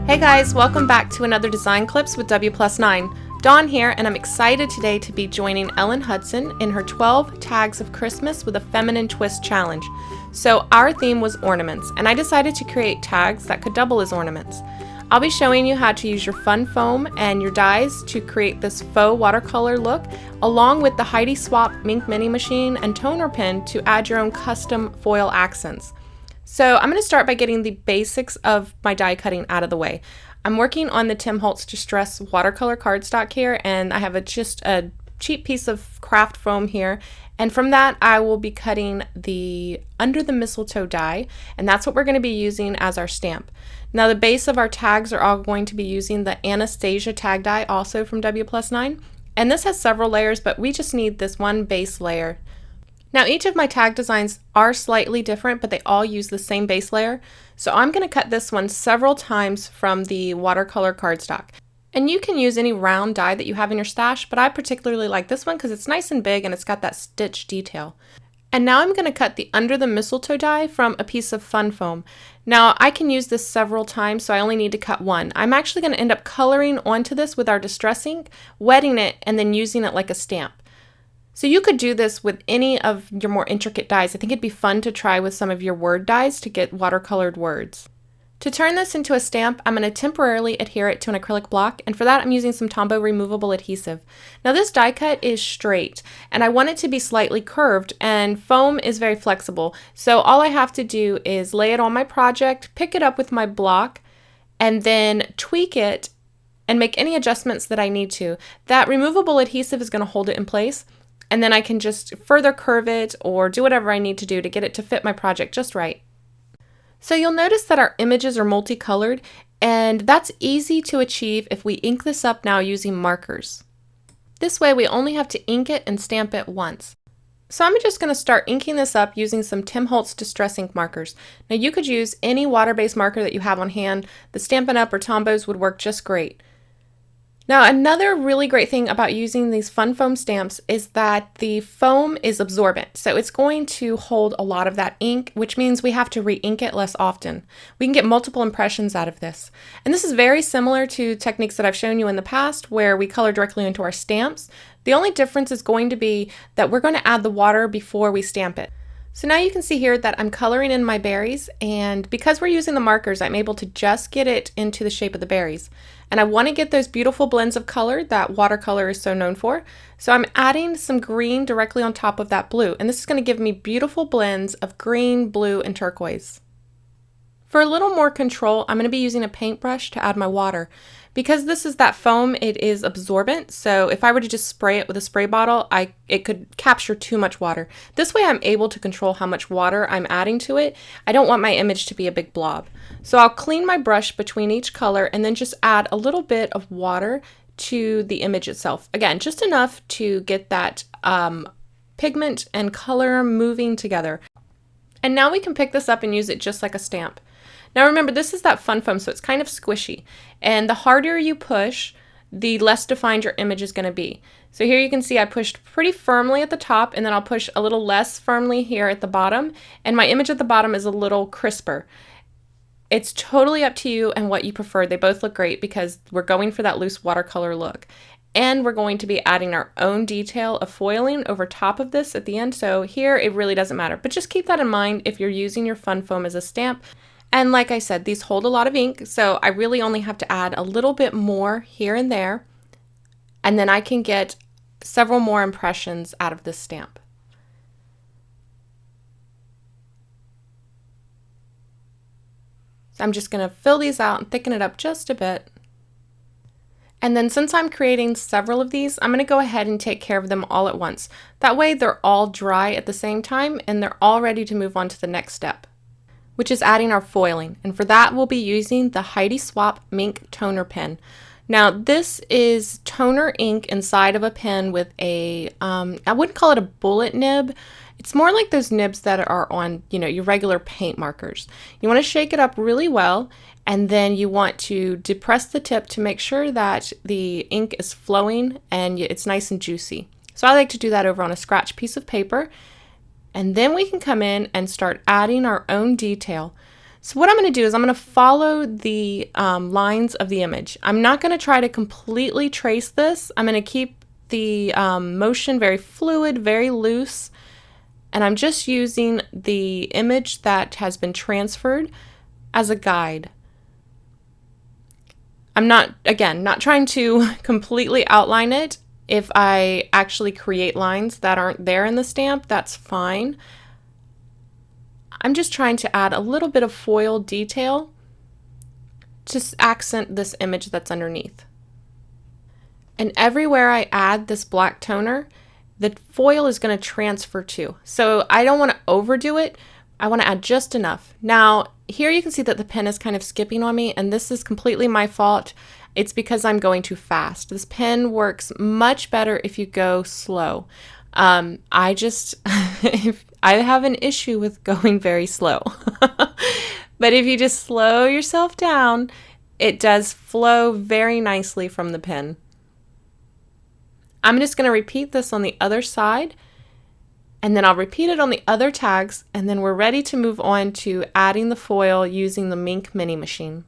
Hey guys, welcome back to another Design Clips with W+9. Dawn here, and I'm excited today to be joining Ellen Hutson in her 12 Tags of Christmas with a Feminine Twist challenge. So our theme was ornaments, and I decided to create tags that could double as ornaments. I'll be showing you how to use your fun foam and your dies to create this faux watercolor look, along with the Heidi Swap Minc mini machine and toner pen to add your own custom foil accents. So I'm going to start by getting the basics of my die cutting out of the way. I'm working on the Tim Holtz Distress watercolor cardstock here, and I have just a cheap piece of craft foam here, and from that I will be cutting the Under the Mistletoe die, and that's what we're going to be using as our stamp. Now the base of our tags are all going to be using the Anastasia tag die, also from W+9, and this has several layers, but we just need this one base layer. Now each of my tag designs are slightly different, but they all use the same base layer. So I'm going to cut this one several times from the watercolor cardstock. And you can use any round die that you have in your stash, but I particularly like this one because it's nice and big and it's got that stitch detail. And now I'm going to cut the Under the Mistletoe die from a piece of fun foam. Now I can use this several times, so I only need to cut one. I'm actually going to end up coloring onto this with our Distress ink, wetting it, and then using it like a stamp. So you could do this with any of your more intricate dies. I think it'd be fun to try with some of your word dies to get watercolored words. To turn this into a stamp, I'm going to temporarily adhere it to an acrylic block, and for that I'm using some Tombow removable adhesive. Now this die cut is straight, and I want it to be slightly curved, and foam is very flexible. So all I have to do is lay it on my project, pick it up with my block, and then tweak it and make any adjustments that I need to. That removable adhesive is going to hold it in place. And then I can just further curve it or do whatever I need to do to get it to fit my project just right. So you'll notice that our images are multicolored, and that's easy to achieve if we ink this up now using markers. This way we only have to ink it and stamp it once. So I'm just going to start inking this up using some Tim Holtz Distress ink markers. Now you could use any water-based marker that you have on hand. The Stampin' Up! Or Tombows would work just great. Now another really great thing about using these fun foam stamps is that the foam is absorbent, so it's going to hold a lot of that ink, which means we have to re-ink it less often. We can get multiple impressions out of this. And this is very similar to techniques that I've shown you in the past where we color directly into our stamps. The only difference is going to be that we're going to add the water before we stamp it. So now you can see here that I'm coloring in my berries, and because we're using the markers, I'm able to just get it into the shape of the berries. And I want to get those beautiful blends of color that watercolor is so known for. So I'm adding some green directly on top of that blue, and this is going to give me beautiful blends of green, blue, and turquoise. For a little more control, I'm going to be using a paintbrush to add my water. Because this is that foam, it is absorbent, so if I were to just spray it with a spray bottle, it could capture too much water. This way I'm able to control how much water I'm adding to it. I don't want my image to be a big blob. So I'll clean my brush between each color and then just add a little bit of water to the image itself. Again, just enough to get that pigment and color moving together. And now we can pick this up and use it just like a stamp. Now remember, this is that fun foam, so it's kind of squishy, and the harder you push, the less defined your image is going to be. So here you can see I pushed pretty firmly at the top, and then I'll push a little less firmly here at the bottom, and my image at the bottom is a little crisper. It's totally up to you and what you prefer. They both look great because we're going for that loose watercolor look. And we're going to be adding our own detail of foiling over top of this at the end, so here it really doesn't matter. But just keep that in mind if you're using your fun foam as a stamp. And like I said, these hold a lot of ink, so I really only have to add a little bit more here and there, and then I can get several more impressions out of this stamp. So I'm just going to fill these out and thicken it up just a bit. And then since I'm creating several of these, I'm going to go ahead and take care of them all at once. That way they're all dry at the same time and they're all ready to move on to the next step, which is adding our foiling. And for that, we'll be using the Heidi Swap Minc toner pen. Now this is toner ink inside of a pen with a, I wouldn't call it a bullet nib. It's more like those nibs that are on, your regular paint markers. You want to shake it up really well, and then you want to depress the tip to make sure that the ink is flowing and it's nice and juicy. So I like to do that over on a scratch piece of paper. And then we can come in and start adding our own detail. So what I'm going to do is I'm going to follow the lines of the image. I'm not going to try to completely trace this. I'm going to keep the motion very fluid, very loose, and I'm just using the image that has been transferred as a guide. I'm not trying to completely outline it. If I actually create lines that aren't there in the stamp, that's fine. I'm just trying to add a little bit of foil detail to accent this image that's underneath. And everywhere I add this black toner, the foil is going to transfer too. So I don't want to overdo it. I want to add just enough. Now, here you can see that the pen is kind of skipping on me, and this is completely my fault. It's because I'm going too fast. This pen works much better if you go slow. I just, I have an issue with going very slow. But if you just slow yourself down, it does flow very nicely from the pen. I'm just going to repeat this on the other side, and then I'll repeat it on the other tags, and then we're ready to move on to adding the foil using the Minc mini machine.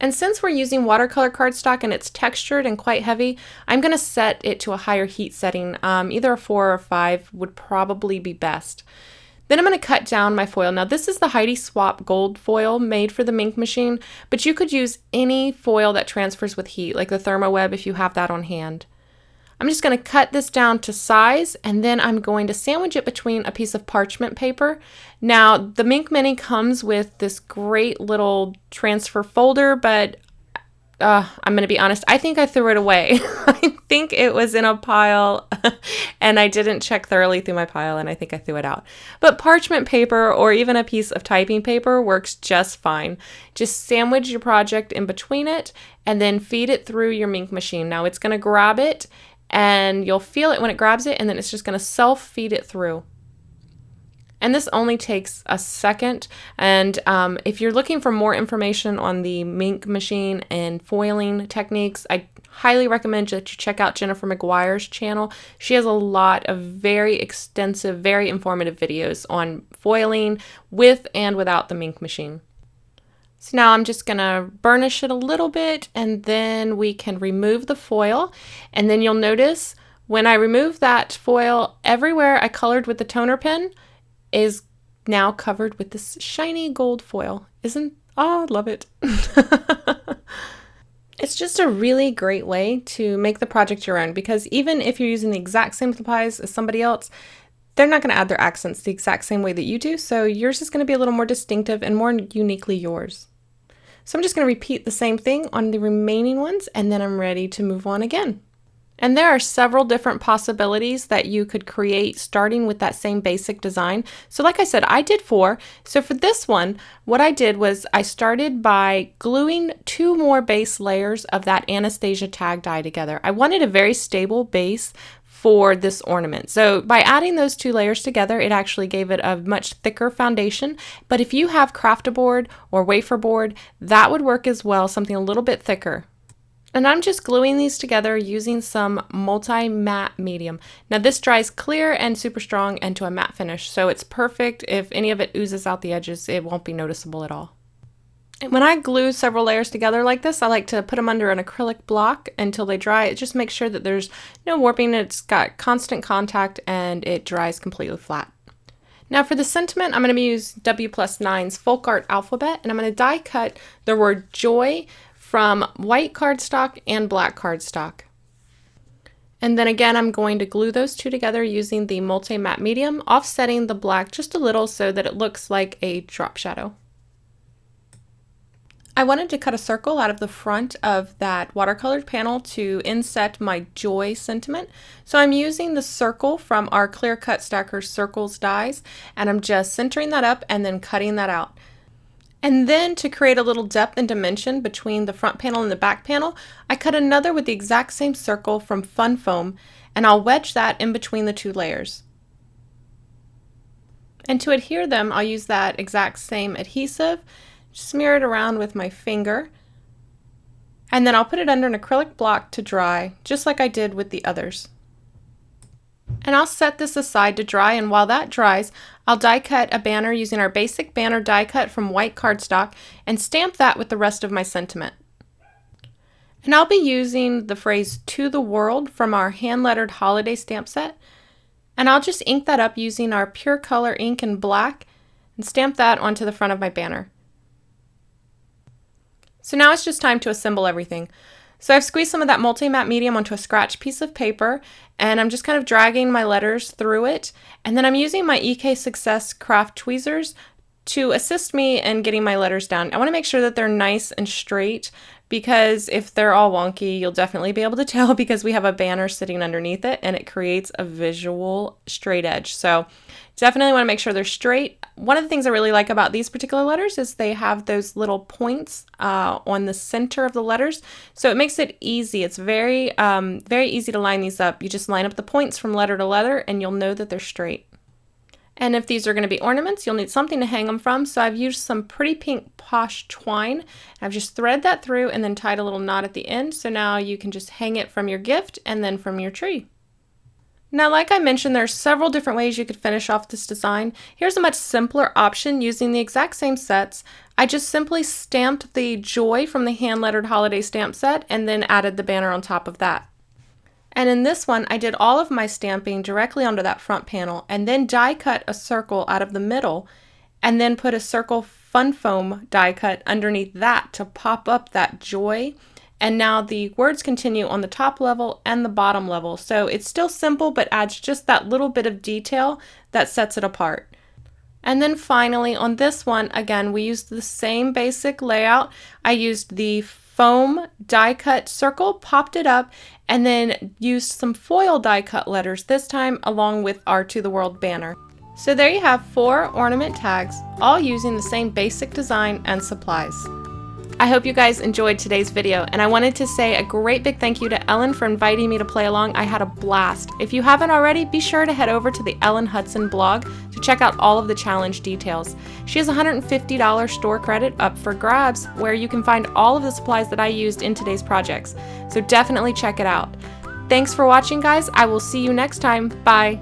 And since we're using watercolor cardstock and it's textured and quite heavy, I'm going to set it to a higher heat setting. Either a 4 or 5 would probably be best. Then I'm going to cut down my foil. Now this is the Heidi Swap gold foil made for the Minc machine, but you could use any foil that transfers with heat, like the ThermoWeb if you have that on hand. I'm just going to cut this down to size, and then I'm going to sandwich it between a piece of parchment paper. Now, the Minc Mini comes with this great little transfer folder, but I'm going to be honest, I think I threw it away. I think it was in a pile, and I didn't check thoroughly through my pile, and I think I threw it out. But parchment paper or even a piece of typing paper works just fine. Just sandwich your project in between it, and then feed it through your Minc machine. Now, it's going to grab it, and you'll feel it when it grabs it, and then it's just going to self-feed it through. And this only takes a second. And if you're looking for more information on the Minc machine and foiling techniques, I highly recommend that you check out Jennifer McGuire's channel. She has a lot of very extensive, very informative videos on foiling with and without the Minc machine. So now I'm just going to burnish it a little bit, and then we can remove the foil. And then you'll notice when I remove that foil, everywhere I colored with the toner pen is now covered with this shiny gold foil. Oh, I love it. It's just a really great way to make the project your own, because even if you're using the exact same supplies as somebody else, they're not going to add their accents the exact same way that you do. So yours is going to be a little more distinctive and more uniquely yours. So I'm just going to repeat the same thing on the remaining ones, and then I'm ready to move on again. And there are several different possibilities that you could create starting with that same basic design. So like I said, I did 4. So for this one, what I did was I started by gluing 2 more base layers of that Anastasia tag die together. I wanted a very stable base for this ornament. So by adding those 2 layers together, it actually gave it a much thicker foundation. But if you have Craftaboard or wafer board, that would work as well, something a little bit thicker. And I'm just gluing these together using some multi-matte medium. Now this dries clear and super strong and to a matte finish, so it's perfect. If any of it oozes out the edges, it won't be noticeable at all. And when I glue several layers together like this, I like to put them under an acrylic block until they dry. It just makes sure that there's no warping, it's got constant contact, and it dries completely flat. Now for the sentiment, I'm going to use W+9's Folk Art Alphabet, and I'm going to die cut the word joy from white cardstock and black cardstock. And then again, I'm going to glue those 2 together using the multi-matte medium, offsetting the black just a little so that it looks like a drop shadow. I wanted to cut a circle out of the front of that watercolored panel to inset my joy sentiment. So I'm using the circle from our Clear Cut Stacker Circles dies, and I'm just centering that up and then cutting that out. And then to create a little depth and dimension between the front panel and the back panel, I cut another with the exact same circle from Fun Foam, and I'll wedge that in between the 2 layers. And to adhere them, I'll use that exact same adhesive, smear it around with my finger, and then I'll put it under an acrylic block to dry, just like I did with the others. And I'll set this aside to dry, and while that dries, I'll die cut a banner using our basic banner die cut from white cardstock and stamp that with the rest of my sentiment. And I'll be using the phrase "to the world" from our hand-lettered holiday stamp set. And I'll just ink that up using our pure color ink in black and stamp that onto the front of my banner. So now it's just time to assemble everything. So I've squeezed some of that multi-matte medium onto a scratch piece of paper, and I'm just kind of dragging my letters through it. And then I'm using my EK Success craft tweezers to assist me in getting my letters down. I want to make sure that they're nice and straight, because if they're all wonky, you'll definitely be able to tell because we have a banner sitting underneath it and it creates a visual straight edge. So definitely want to make sure they're straight. One of the things I really like about these particular letters is they have those little points on the center of the letters. So it makes it easy. It's very easy to line these up. You just line up the points from letter to letter and you'll know that they're straight. And if these are going to be ornaments, you'll need something to hang them from. So I've used some pretty pink posh twine. I've just threaded that through and then tied a little knot at the end. So now you can just hang it from your gift and then from your tree. Now, like I mentioned, there are several different ways you could finish off this design. Here's a much simpler option using the exact same sets. I just simply stamped the joy from the hand-lettered holiday stamp set and then added the banner on top of that. And in this one, I did all of my stamping directly onto that front panel and then die cut a circle out of the middle and then put a circle fun foam die cut underneath that to pop up that joy. And now the words continue on the top level and the bottom level. So it's still simple, but adds just that little bit of detail that sets it apart. And then finally on this one, again, we used the same basic layout. I used the foam die cut circle, popped it up, and then used some foil die cut letters this time along with our "To the World" banner. So there you have 4 ornament tags, all using the same basic design and supplies. I hope you guys enjoyed today's video, and I wanted to say a great big thank you to Ellen for inviting me to play along. I had a blast. If you haven't already, be sure to head over to the Ellen Hutson blog to check out all of the challenge details. She has a $150 store credit up for grabs where you can find all of the supplies that I used in today's projects. So definitely check it out. Thanks for watching, guys. I will see you next time. Bye.